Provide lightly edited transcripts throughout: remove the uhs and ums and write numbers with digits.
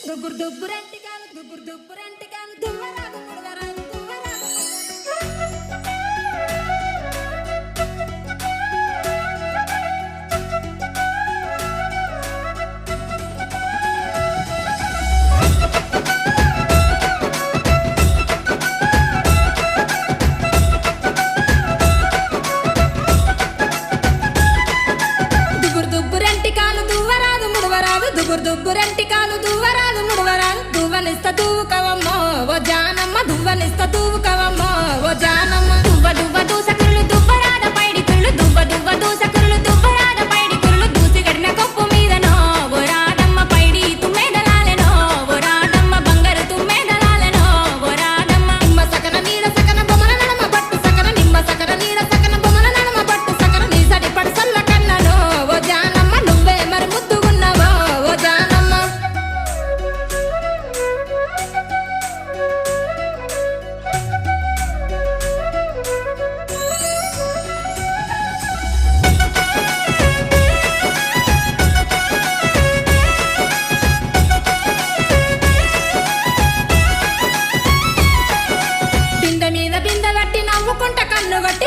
దుబ్బురు దుబ్బురంటికాలు దుబ్బురు దుబ్బురంటికాలు దువ్వరాలు ముడవరాలు దువ్వరాలు దుబ్బురంటికాలు దువ్వరాలు ముడవరాలు దువ్వనిస్త దువ్వుకవమ్మో ఓ జానమ్మ దువ్వనిస్త దువ్వుకవమ్మో ఓ జానమ్మ దువ్వ దువ్వ దూసకులు దువ్వరాద పైడి కుళ్ళు దువ్వ దువ్వ దూసకులు దువ్వరాద పైడి కుళ్ళు దూసి గడిన కొప్పు మీదనో ఓ రాడమ్మ పైడి తుమ్మెదలాలెనో ఓ రాడమ్మ బంగారు తుమ్మెదలాలెనో ఓ రాడమ్మ నిమ్మ సకన నీడ సకన బొమ్మల నడమ బట్టు సకన నిమ్మ సకన నీడ సకన బొమ్మల నడమ బట్టు సకన నీ సడి పడసల్ల కన్ననో ఓ జానమ్మ నువ్వే మరి ముద్దుగున్నవో ఓ జానమ్మ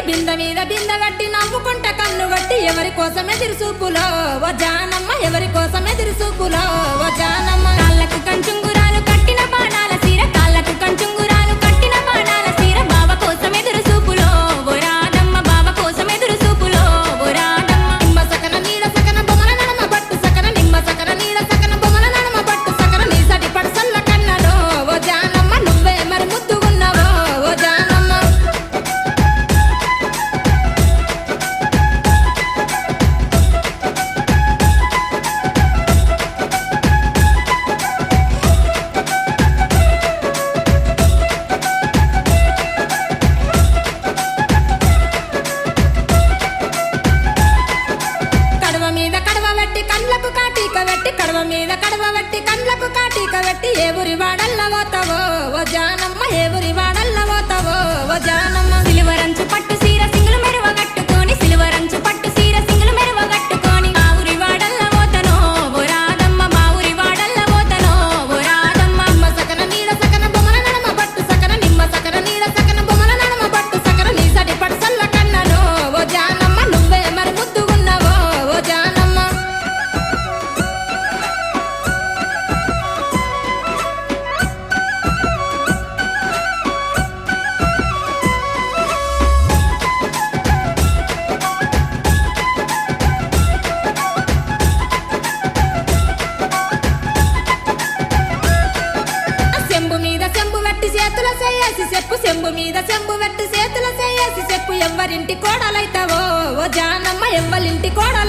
బింద మీద బింద గట్టి నవ్వుకుంట కన్ను గట్టి ఎవరి కోసం ఎదురు చూపులో ఓ జానమ్మ ఎవరి కోసం ఎదురు చూపులో ఓ జానమ్మ కాళ్ళకు కంచుంగురాలు కట్టిన బాణాల సీర కాళ్ళకు కంచుంగురాలు కట్టిన బాణాల సీర బావ కోసం ఎదురు చూపులో ఓ రాడమ్మ బావ కోసం ఎదురు చూపులో ఓ రాడమ్మ నిమ్మ సకన నీడ సకన బొమ్మల నడమ బట్టు సకన నిమ్మ సకన నీడ సకన బొమ్మల నడమ బట్టు సకన నీ సడి పడసల్ల కన్నలో ఓ జానమ్మ నువ్వే మరి ముద్దుగున్నావో ఓ జానమ్మ కడవ మీద కడవ వెట్టి కండ్లకు కాటిక వెట్టి ఏ ఊరి వాడల్ల పోతావో ఓ జానమ్మ ఏ ఊరి వాడల్ల పోతావో ఓ జానమ్మ సిలువరంచు పట్టు సీర సింగులు మెరువ కట్టుకొని సిలువరంచు పట్టు సీర సింగులు మెరువ కట్టుకొని మా ఊరి వాడల్ల పోతనో ఓ రాడమ్మ మా ఊరి వాడల్ల పోతనో ఓ రాడమ్మ నిమ్మ సకన నీడ సకన బొమ్మల నడమ బట్టు సకన నిమ్మ సకన నీడ సకన బొమ్మల నడమ బట్టు సకన నీ సడి పడసల్ల కన్ననో ఓ జానమ్మ నువ్వే మరి ముద్దుగున్నావో ఓ జానమ్మ చెప్పు చెంబు మీద చెంబు వెట్టి చేతుల చేసి చెప్పు ఎవ్వరింటి కోడలైతావో ఓ జానమ్మ ఎవ్వరింటి కోడలు